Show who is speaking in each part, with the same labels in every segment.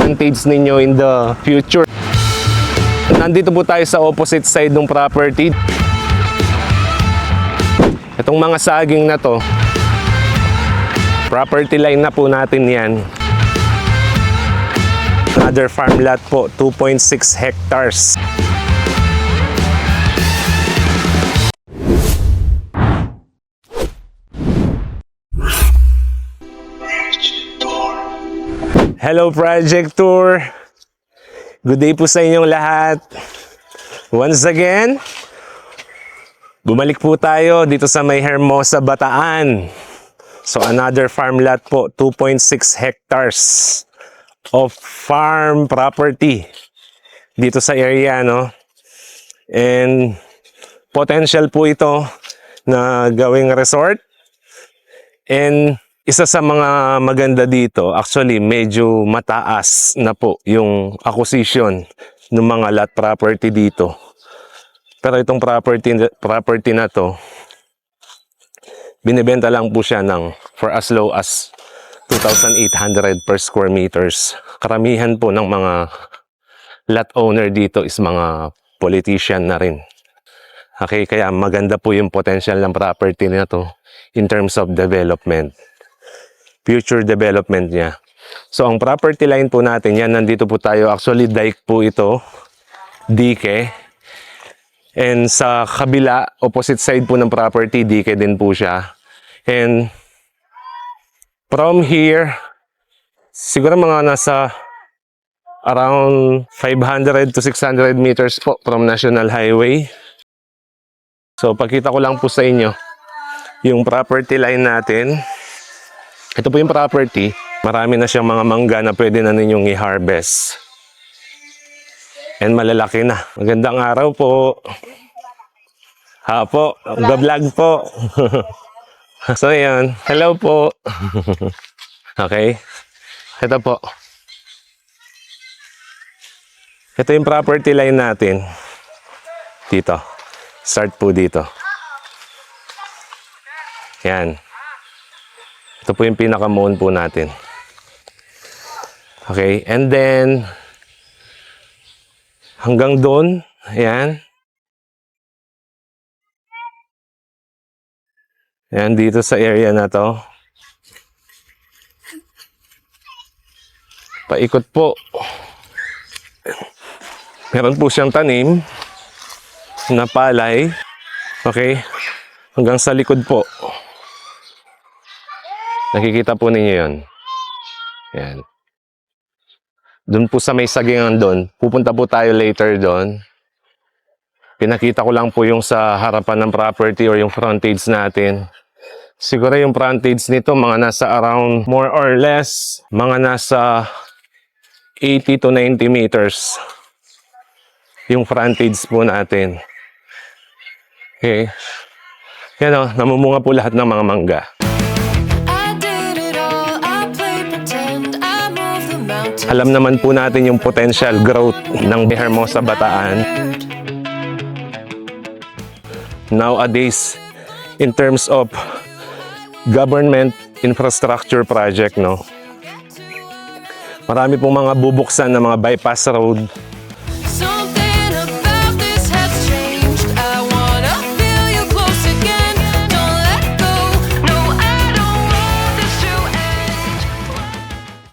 Speaker 1: frontage ninyo in the future. Nandito po tayo sa opposite side ng property. Itong mga saging na to, property line na po natin yan. Another farm lot po, 2.6 hectares. Hello Project Tour! Good day po sa inyong lahat. Once again, bumalik po tayo dito sa May Hermosa, Bataan. So another farm lot po, 2.6 hectares of farm property dito sa area, no? And potential po ito na gawing resort. And isa sa mga maganda dito, actually medyo mataas na po yung acquisition ng mga lot property dito. Pero itong property na to, binibenta lang po siya for as low as 2,800 per square meters. Karamihan po ng mga lot owner dito is mga politician na rin. Okay, kaya maganda po yung potential ng property na to in terms of development. Future development niya. So, ang property line po natin, yan, nandito po tayo. Actually, dike po ito. Dike. And sa kabila, opposite side po ng property, dike din po siya. And from here, siguro mga nasa around 500 to 600 meters po from National Highway. So, pakita ko lang po sa inyo yung property line natin. Ito po yung property. Marami na siyang mga mangga na pwede na ninyong i-harvest. And malalaki na. Magandang araw po. Hapo. Vlog po. So, yan. Hello po. Okay. Ito po. Ito yung property line natin. Dito. Start po dito. Yan. Ito po yung pinaka-moon po natin. Okay, and then hanggang doon, ayan. Ayan, dito sa area na to. Paikot po. Meron po siyang tanim na palay. Okay, hanggang sa likod po. Nakikita po ninyo yun. Yan. Doon po sa may sagingan doon. Pupunta po tayo later doon. Pinakita ko lang po yung sa harapan ng property or yung frontage natin. Siguro yung frontage nito mga nasa around more or less mga nasa 80 to 90 meters. Yung frontage po natin. Okay. Yan o, namumunga po lahat ng mga mangga. Alam naman po natin yung potential growth ng Hermosa, Bataan. Nowadays, in terms of government infrastructure project, no? Marami pong mga bubuksan na mga bypass road.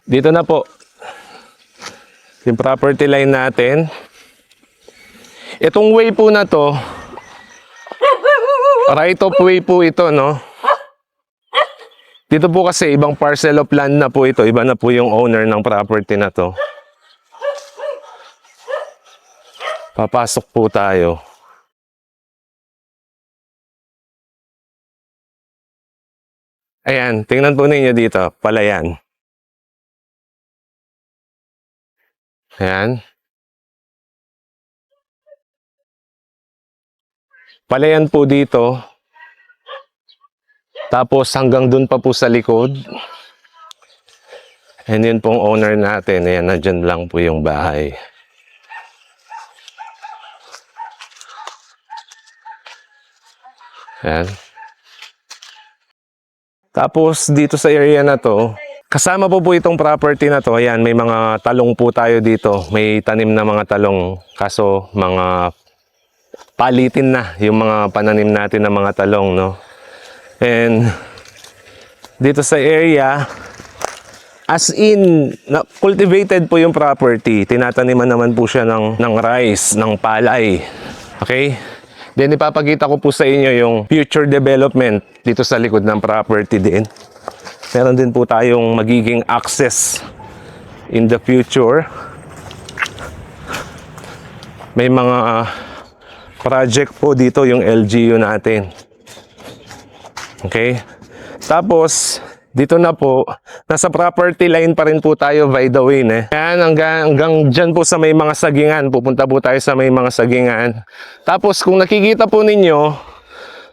Speaker 1: Dito na po. Yung property line natin. Itong way po na to, right of way po ito, no? Dito po kasi ibang parcel of land na po ito. Iba na po yung owner ng property na to. Papasok po tayo. Ayan, tingnan po ninyo dito. Palayan. Ayan. Palayan po dito. Tapos hanggang dun pa po sa likod. And yun pong owner natin. Ayan, nandyan lang po yung bahay. Ayan. Tapos dito sa area na to, Kasama po itong property na to. Ayan, may mga talong po tayo dito. May tanim na mga talong. Kaso mga palitin na yung mga pananim natin na mga talong, no? And dito sa area, as in, cultivated po yung property. Tinataniman naman po siya ng rice, ng palay. Okay? Then ipapakita ko po sa inyo yung future development dito sa likod ng property din. Meron din po tayong magiging access in the future. May mga project po dito yung LGU natin. Okay? Tapos, dito na po, nasa property line pa rin po tayo by the way. Yan, hanggang dyan po sa may mga sagingan. Pupunta po tayo sa may mga sagingan. Tapos, kung nakikita po ninyo,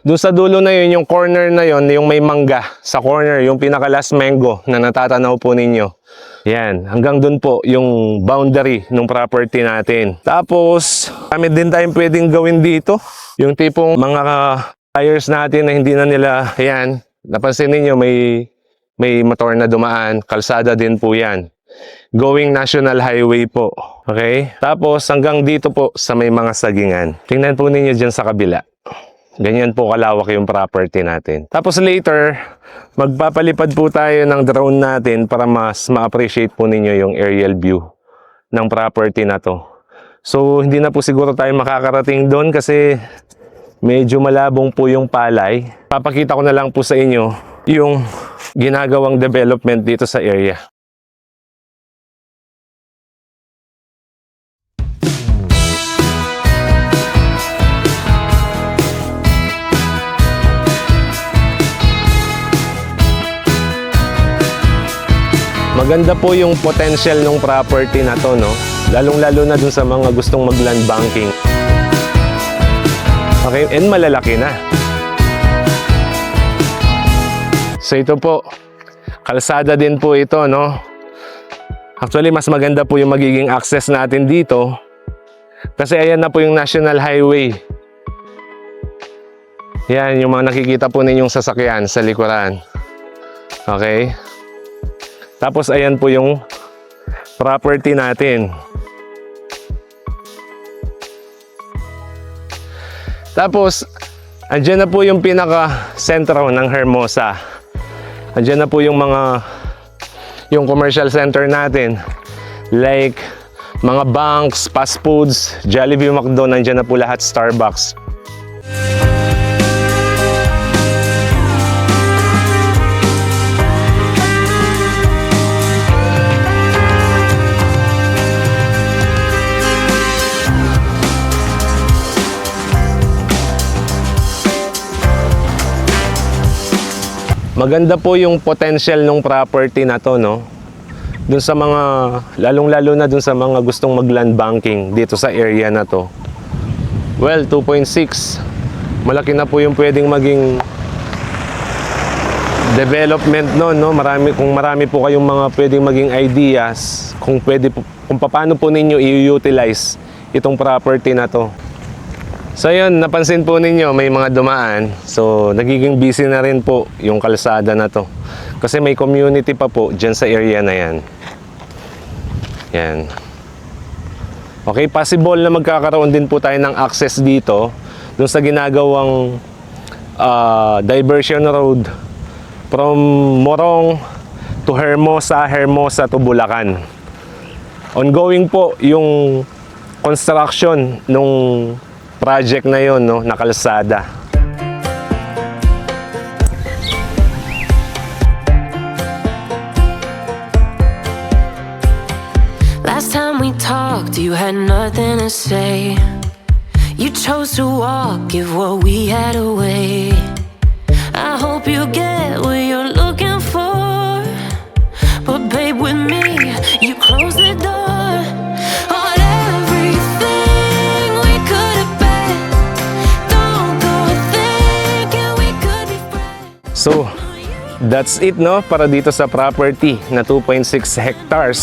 Speaker 1: doon sa dulo na yun, yung corner na yun, yung may mangga sa corner, yung pinaka last mango na natatanaw po ninyo. Yan, hanggang doon po yung boundary ng property natin. Tapos, kami din tayong pwedeng gawin dito. Yung tipong mga tires natin na hindi na nila, yan, napansin ninyo may motor na dumaan, kalsada din po yan. Going National Highway po. Okay? Tapos hanggang dito po sa may mga sagingan. Tingnan po ninyo dyan sa kabila. Ganyan po kalawak yung property natin. Tapos later, magpapalipad po tayo ng drone natin para mas ma-appreciate po ninyo yung aerial view ng property na to. So, hindi na po siguro tayo makakarating doon kasi medyo malabong po yung palay. Papakita ko na lang po sa inyo yung ginagawang development dito sa area. Maganda po yung potential ng property na to, no? Lalong-lalo na dun sa mga gustong mag-land banking. Okay, and malalaki na. So ito po, kalsada din po ito, no? Actually, mas maganda po yung magiging access natin dito. Kasi ayan na po yung National Highway. Yan, yung mga nakikita po ninyong sasakyan sa likuran. Okay? Tapos ayan po yung property natin. Tapos, andyan na po yung pinaka-sentro ng Hermosa. Andyan na po yung commercial center natin. Like, mga banks, fast foods, Jollibee, McDo, andyan na po lahat, Starbucks. Maganda po yung potential ng property na to, no? Dun sa mga, lalong-lalo na dun sa mga gustong mag-land banking dito sa area na to. Well, 2.6. Malaki na po yung pwedeng maging development no? Kung marami po kayong mga pwedeng maging ideas, kung paano po ninyo i-utilize itong property na to. So yun, napansin po ninyo may mga dumaan. So nagiging busy na rin po yung kalsada na to. Kasi may community pa po dyan sa area na yan. Yan. Okay, possible na magkakaroon din po tayo ng access dito dun sa ginagawang diversion road from Morong to Hermosa, Hermosa to Bulacan. Ongoing po yung construction nung project na yon, no, na kalsada.
Speaker 2: Last time we talked, you had nothing to say. You chose to walk, give what we had away. I hope you get what you're looking for. But babe, with me, you close the door on everything we could have been. Don't go thinking we could be friends.
Speaker 1: So, that's it, no, para dito sa property na 2.6 hectares.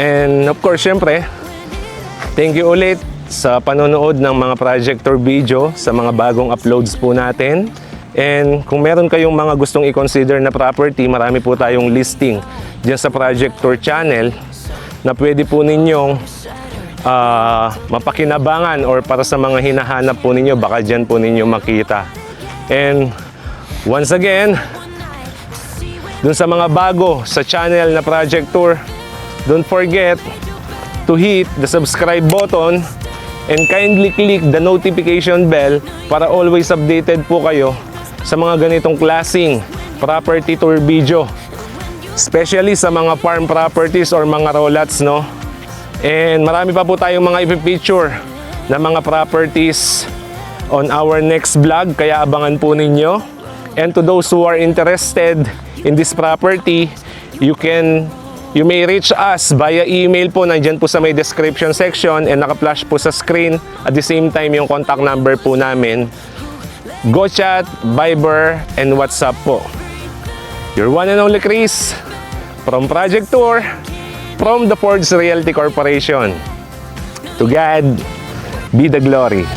Speaker 1: And of course, syempre, thank you ulit sa panonood ng mga project or video sa mga bagong uploads po natin. And kung meron kayong mga gustong i-consider na property, marami po tayong listing dyan sa Project Tour channel na pwede po ninyong mapakinabangan or para sa mga hinahanap po ninyo, baka dyan po ninyo makita. And once again, dun sa mga bago sa channel na Project Tour, don't forget to hit the subscribe button and kindly click the notification bell para always updated po kayo sa mga ganitong klaseng property tour video, especially sa mga farm properties or mga rollots, no? And marami pa po tayong mga i-feature na mga properties on our next vlog, kaya abangan po ninyo. And to those who are interested in this property, you may reach us via email po, nandyan po sa may description section and naka-flash po sa screen. At the same time, yung contact number po namin, GoChat, Viber, and WhatsApp po. Your one and only Chris from Project Tour, from the Forge Realty Corporation. To God be the glory.